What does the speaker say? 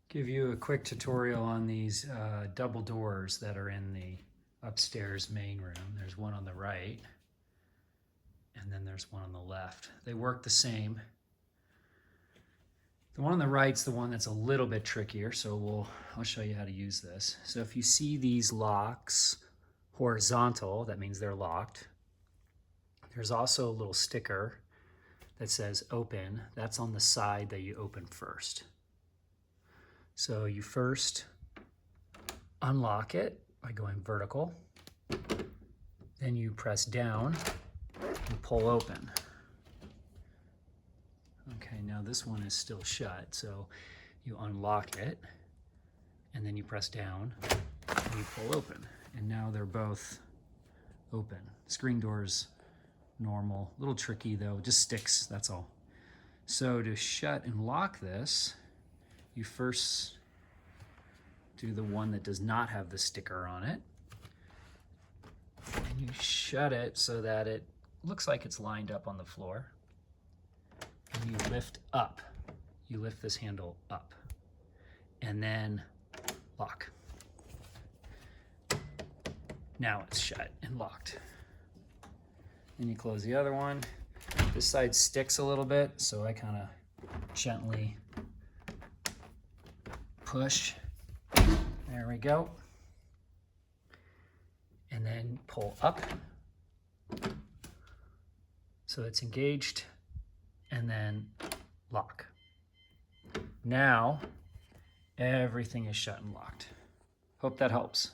Give you a quick tutorial on these double doors that are in the upstairs main room. There's one on the right and then there's one on the left. They work the same. The one on the right's the one that's a little bit trickier, so I'll show you how to use this. So if you see these locks horizontal, that means they're locked. There's also a little sticker that says open. That's on the side that you open first. So you first unlock it by going vertical. Then you press down and pull open. Okay, now this one is still shut, so you unlock it and then you press down and you pull open. And now they're both open. Screen doors, normal, a little tricky though, just sticks, that's all. So to shut and lock this, you first do the one that does not have the sticker on it. And you shut it so that it looks like it's lined up on the floor. And you lift up. You lift this handle up. And then lock. Now it's shut and locked. Then you close the other one. This side sticks a little bit, so I kind of gently push. There we go. And then pull up so it's engaged, and then lock. Now everything is shut and locked. Hope that helps.